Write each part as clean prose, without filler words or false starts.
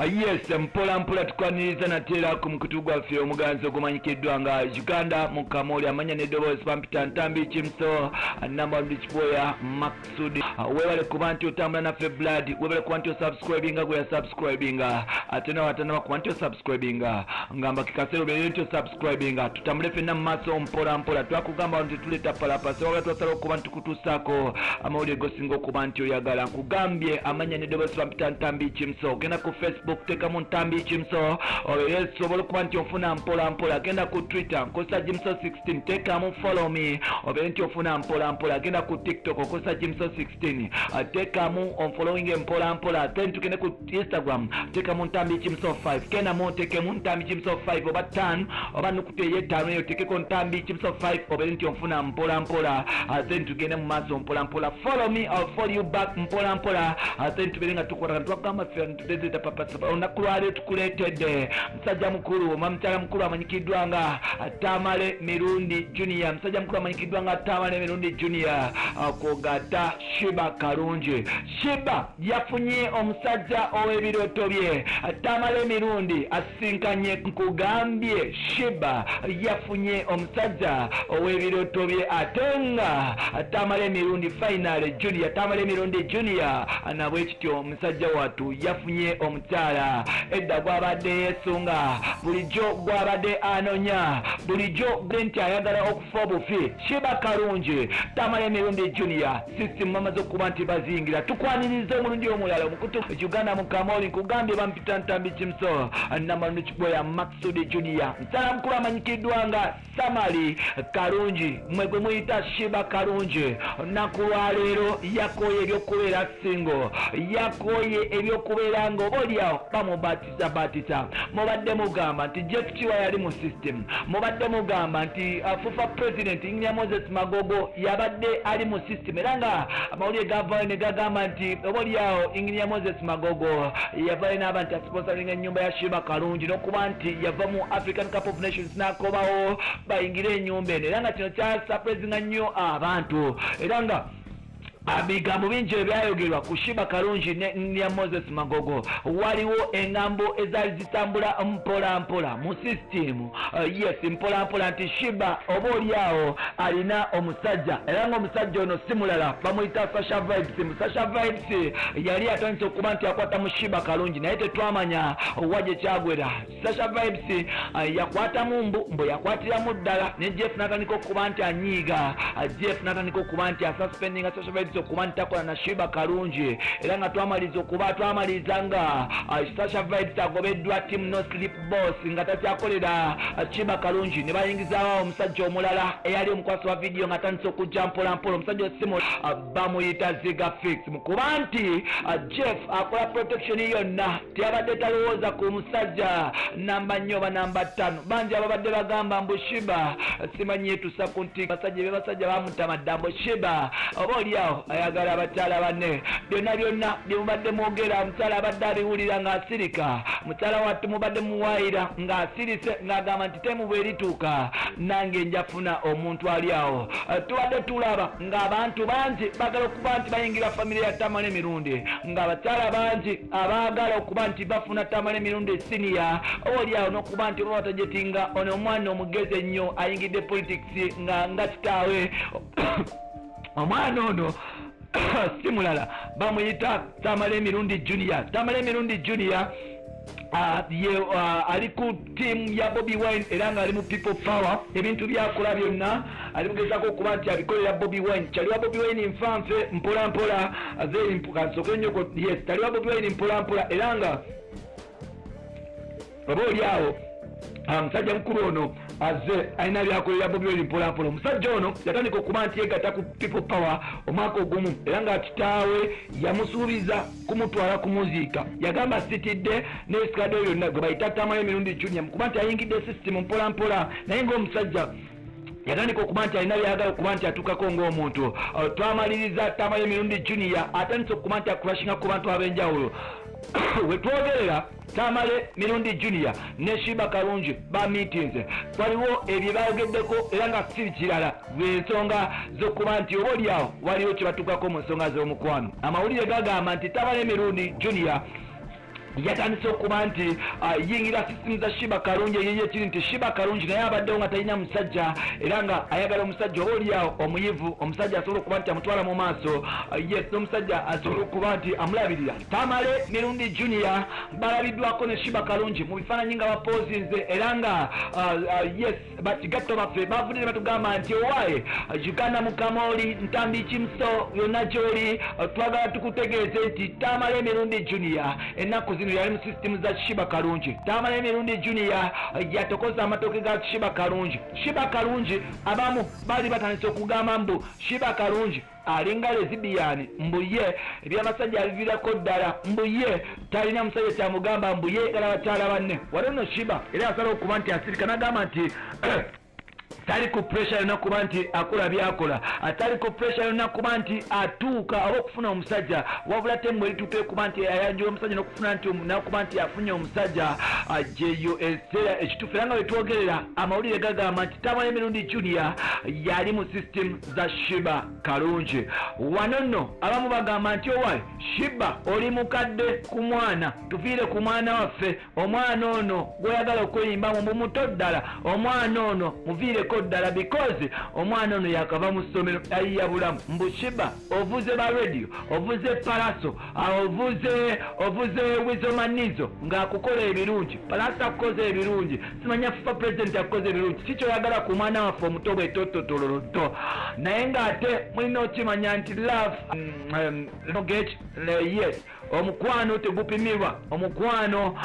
Yes, mpola mpola tukwaniriza natera ku mukutu gwaffe omuganzi ogumanyikiddwa nga Uganda mu Kamoli amanya n'eddoboozi Pampita Ntambi Kimso namba Ndikiboya Maksudi webale kuba nti otambula naffe blood webale kuba nti osubscribinga gwe yasubscribinga ate nawe atanaba kuba nti osubscribinga ngamba kikasero bere nti osubscribinga tutambule ffenna mu maaso mpola mpola twakugamba nti tuleeta palapasa wabula twasala okuba nti tukutuusaako amawulire gosinga okuba nti oyagala nkugambye amanya n'eddoboozi Pampita Ntambi Kimso genda ku Facebook teka mu Ntambi Kimso osobola okuba nti ofuna mpola mpola genda ku Twitter nkozesa Jimso 16 teka mu follow me obeere nti ofuna mpola mpola genda ku TikTok okozesa Jimso 16 teka mu onfollowing mpola mpola then tugende ku Instagram teka mu Ntambi Kimso 5 kenda mu teke mu Ntambi Kimso 5 oba 5 oba nukute ye 5 eyo tekeko Ntambi Kimso 5 obeere nti ofuna mpola mpola then tugende mu maaso mpola mpola follow me I'll follow you back mpola mpola then tubeere nga tukwata twagamba ffe tudezeta papa olunaku lwaleero tukuleetedde musajja mukulu mukyala mukulu amanyikiddwa nga Tamale Mirundi Junior musajja mukulu amanyikiddwa nga Tamale Mirundi Junior kogata Shiba Karungi Shiba yafunye omusajja ow'ebirooto bye Tamale Mirundi asinkanye nkugambye Shiba yafunye omusajja ow'ebirooto bye ate nga Tamale Mirundi Final Junior Tamale Mirundi Junior nabwe kityo omusajja watu yafunye omukyala edda gwabadde yesunga bulijjo gwabadde anonya bulijjo nti ayagala okufa obufi Shiba Karungi Tamale Mirundi Junior system mama zokuba nti bazingira tukwaniriza omulundi omulala omukutu Uganda mu Kamoli nkugambye Pampita Ntambi Kimso namba Ndikiboya Maksudi Junior mukyala mukulu amanyikiddwa nga Samali Karungi mwe gwe muyita Shiba Karungi olunaku lwaleero yakoye ebyokubeera singo yakoye ebyokubeera nga obaolyawo bamubatiza mubadde mugamba nti Jeff Chiwa yali mu system mubadde mugamba nti fufa president Ingria Moses Magogo yabadde ali mu system era nga amawulire gavayo ne gagamba nti obaolyawo Ingria Moses Magogo yavayo n'aba nti asponsoringa ennyumba ya Shiba Karungi n'okuba nti yava mu African Cup of Nations n'akobawo bayingire ennyumba eno era nga kino kyasurprisinga nnyo abantu era nga abigambo bingi ebyayogerwa ku Shiba Karungi ne Moses Magogo waliwo engambo ezaali zitambula mpola mpola mu system yes mpola mpola nti Shiba obaolyawo alina omusajja era nga omusajja ono si mulala bamuyita Sasha Vibes Sasha Vibes yali atandise okuba nti akwata mu Shiba Karungi naye tetwamanya wajje kyagwera Sasha Vibes yakwatamu mbu yakwatiramu ddala ne Jeff natandika okuba nti anyiiga Jeff natandika okuba nti asuspendinga Sasha Vibes okuba nti takola na Shiba Karungi era nga twamaliza nga Sasha Vibes agobeddwa team no sleep boss nga takyakolera Shiba Karungi ne bayingizaawo omusajja omulala eyali omukwasi wa video nga atandise okujja mpola mpola omusajja osimu bamuyita Ziga Fix mukuba nti Jeff akola protection yonna teyabadde talowooza ku musajja namba 4 oba namba 5 bangi ababadde bagamba mbu Shiba simanyi yetusa ku nti basajja bamutama mbu Shiba obaolyawo ayagala abakyala banne byonna byemubadde mwogera mukyala abadde abiwulira ng'asirika mukyala wattu mubadde muwaayira ng'asirise ng'agamba nti temu bwerituuka nange njafuna omuntu ali awo tubadde tulaba ng'abantu bangi bagala okuba nti bayingira famire ya Tamale Mirundi ng'abakyala bangi abaagala okuba nti bafuna Tamale Mirundi senior obaolyawo n'okuba nti oba batajetinga ono omwana omugezi ennyo ayingidde politics nga kitaawe omwana ono si mulala bamuyita Tamale Mirundi Junior Tamale Mirundi Junior ali ku team ya Bobby Wine era nga ali mu people power ebintu byakola byonna ali mugezaako okuba nti abikolera Bobby Wine kyaliwa Bobby Wine nfanfe mpola mpola very mpukansoke nyoko yes taliwa Bobby Wine mpola mpola era nga obaolyawo musajja mukulu ono azze alina byakolera Bobby Wine mpola mpola omusajja ono yatandika okuba nti yegatta ku people power omwaka ogumu era nga kitaawe yamusuubiza kumutwala ku muziika yagamba sitidde n'esikadde yonna gwe bayita Tamale Mirundi Junior mukuba nti ayingidde system mpola mpola naye ng'omusajja yatandika okuba nti alina byagala okuba nti atukako ng'omuntu twamaliriza Tamale Mirundi Junior atandise okuba nti akurashinga ku bantu ab'enjawulo wetwogerera Tamale Mirundi Junior ne Shiba Karungi ba meetings waliwo ebyo bayogeddeko era nga si kirala lw'ensonga z'okuba nti obaolyawo waliwo kye batukako mu nsonga z'omukwano amawulire gagamba nti Tamale Mirundi Junior yatandise okuba nti yingira system za Shiba Kalungi yeye kiri nti Shiba Kalungi naye abaddewo nga talina musajja era nga ayagala omusajja oliawo omuyivu omusajja asobola okuba nti amutwala mu maaso yes n'omusajja asobola okuba nti amulabirira. Tamale Mirundi Junior balabiddwako ne Shiba Kalungi mu bifaananyi nga bapozinze era nga yes bakigatto baffe bavudde batugamba nti owaaye Uganda Mukamoli Ntambi Kimso yonna gy'oli twagala tukutegeeze nti Tamale Mirundi Junior ennaku zino yali mu system za Shiba Kalungi. Tamale Mirundi Junior yatokoza amatoke ga Shiba Kalungi. Shiba Kalungi abamu bali batandise okugamba mbu Shiba Kalungi alinga lesbian mbuye ebyabasajja alivirako ddala mbuye talina musajja kyamugamba mbuye era bakyala banne waliwo Shiba era asala okuba nti asirika nagamba nti tali ku pressure yonna kuba nti akola byakola atali ku pressure yonna kuba nti atuuka oba okufuna omusajja wabula temu erituuka kuba nti ayanjula omusajja n'okufuna nti nakuba nti afunye omusajja jeyo ekiseera ekituufu era nga wetwogerera amawulire gagamba nti Tamale Mirundi Junior yali mu system za Shiba Kalungi. Wano nno abamu bagamba nti owaayi Shiba oli mukadde ku mwana tuviire ku mwana waffe omwana ono gweyagala okweyimbamu mbu muto ddala omwana ono muviireko ddala because omwana ono yakava mu ssomero ayiya bulamu mbu Shiba ovuze ba radio ovuze Palaso ovuze Wizomanizo ng'akukola ebirungi Palaso akukoze ebirungi simanya FIFA president akukoze ebirungi kikyoyagala ku mwana waffe omuto bwetototololoto naye ng'ate mulina okimanya nti love yes omukwano tegupimirwa omukwano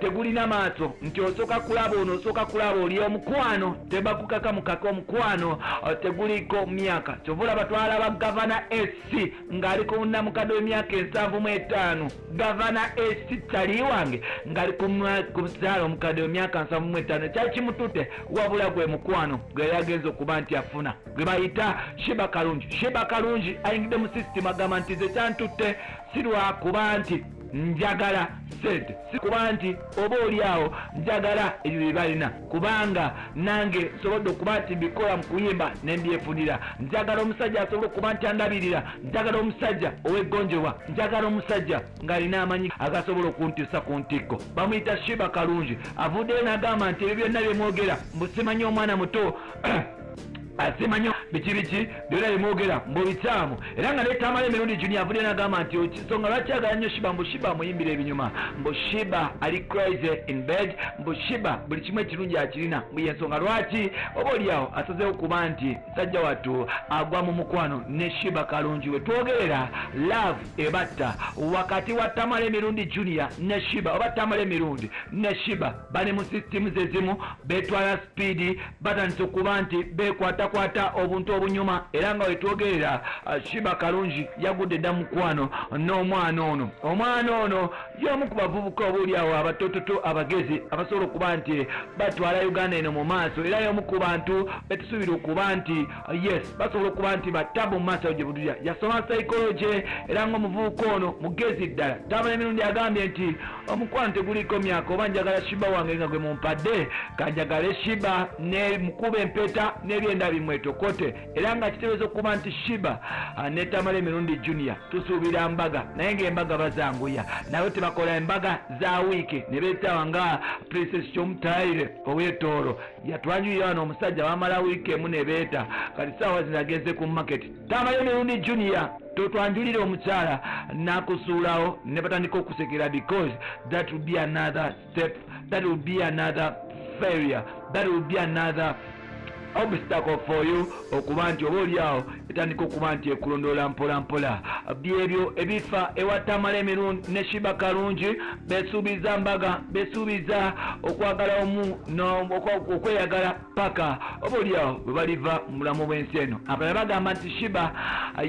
tegulina maaso nti osooka kulaba ono osooka kulaba oli omukwano tebakukaka mukaka omukwano teguliko myaka kyovula batwala ba Gavana SC ng'aliko namukadde w'emyaka 75 Gavana SC tali wange ng'ali ku musaala omukadde w'emyaka 75 kyali kimutute wabula gwe mukwano gwe yagenza okuba nti afuna gwe bayita Shiba Kalungi. Shiba Kalungi ayingidde mu system agamba nti ze kyantutte si lwakuba nti njagala sente si kuba nti oba oliawo njagala ebyo bye balina kubanga nange nsobodde okuba nti mbikola mu kuyimba ne mbyefunira njagala omusajja asobola okuba nti andabirira njagala omusajja ow'eggonjebwa njagala omusajja ng'alina amanyi agasobola okuntisa ku ntikko bamuyita Shiba Kalungi avuddeyo n'agamba nti ebyo byonna byemwogera mbu simanyi omwana muto asimanyo biki byonna bimwogera mbu bikyamu era nga ne Tamale Mirundi Junior avudde n'agamba nti ekisonga lwaki agala nnyo Shiba mbu Shiba amuyimbira ebinyuma mbu Shiba ali crazy in bed mbu Shiba buli kimu ekirungi akirina mbu yensonga lwaki oba oliawo asazeewo kuba nti sajja wattu agwa mu mukwano ne Shiba Kalungi we twogerera love ebatta wakati wa Tamale Mirundi Junior ne Shiba oba Tamale Mirundi ne Shiba bali mu system zezimu betwala speed batandise okuba nti bekwata obuntu obunyuma era nga wetwogerera Shiba Kalungi yagudde dda mukwano n'omwana ono y'omu ku bavubuka obuliawo abatototo abagezi abasobola okuba nti batwala Uganda eno mu maaso era y'omu ku bantu betusuubira okuba nti yes basobola okuba nti batabu mu maaso gye budulya yasoma psychology era ng'omuvubuka ono mugezi ddala. Tamale Mirundi agambye nti omukwano teguliko myaka oba njagala Shiba wange nga gwe mumpadde kanjagale Shiba ne mukuba empeta n'ebyenda bimwetokote era nga kitegeeza okuba nti Shiba ne Tamale Mirundi Junior tusuubira mbaga naye ng'embaga bazanguya nawe tebakola embaga za wiiki ne beetawa nga Princess Kyomutaire ow'Etooro yatwanjulira wano omusajja bamala wiiki emu ne beeta kati saawa zino agenze ku market. Tamale Mirundi Junior totwanjulira omukyala nakusuulawo ne batandika okusekera because that will be another step, that will be another failure, that will be another obstacle for you okuba nti oba oliawo etandika okuba nti ekulondoola mpola mpola. Byebyo ebifa ewa Tamale Mirundi ne Shiba Kalungi besuubiza mbaga besuubiza okwagala omu okweyagala paka oba oliawo bwe baliva mu bulamu bw'ensi eno. Abalala bagamba nti Shiba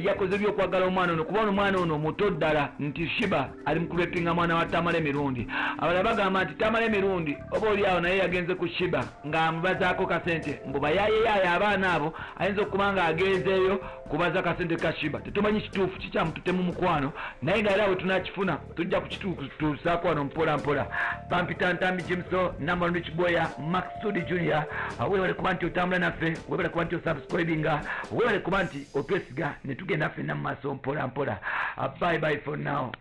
yakoze byokwagala omwana ono kubona omwana ono muto ddala nti Shiba ali mu kurepinga mwana wa Tamale Mirundi. Abalala bagamba nti Tamale Mirundi oba oliawo naye yagenze ku Shiba ng'amubazaako kasente mbu bayayeyaaya abaana abo ayinza okuba nga agenzeeyo kubaza kasente ka Shiba. Tetumanyi kituufu kikyamutute mu mukwano naye nga era bwe tunakifuna tujja kukituusaako wano mpola mpola. Bampita Ntambi Jimso number one Boya Maksudi Junior weewale kuba nti otambula naffe weewale kuba nti osubscribinga weewale kuba nti otwesiga ne tugenda ffenna mu maaso mpola mpola. Bye bye for now.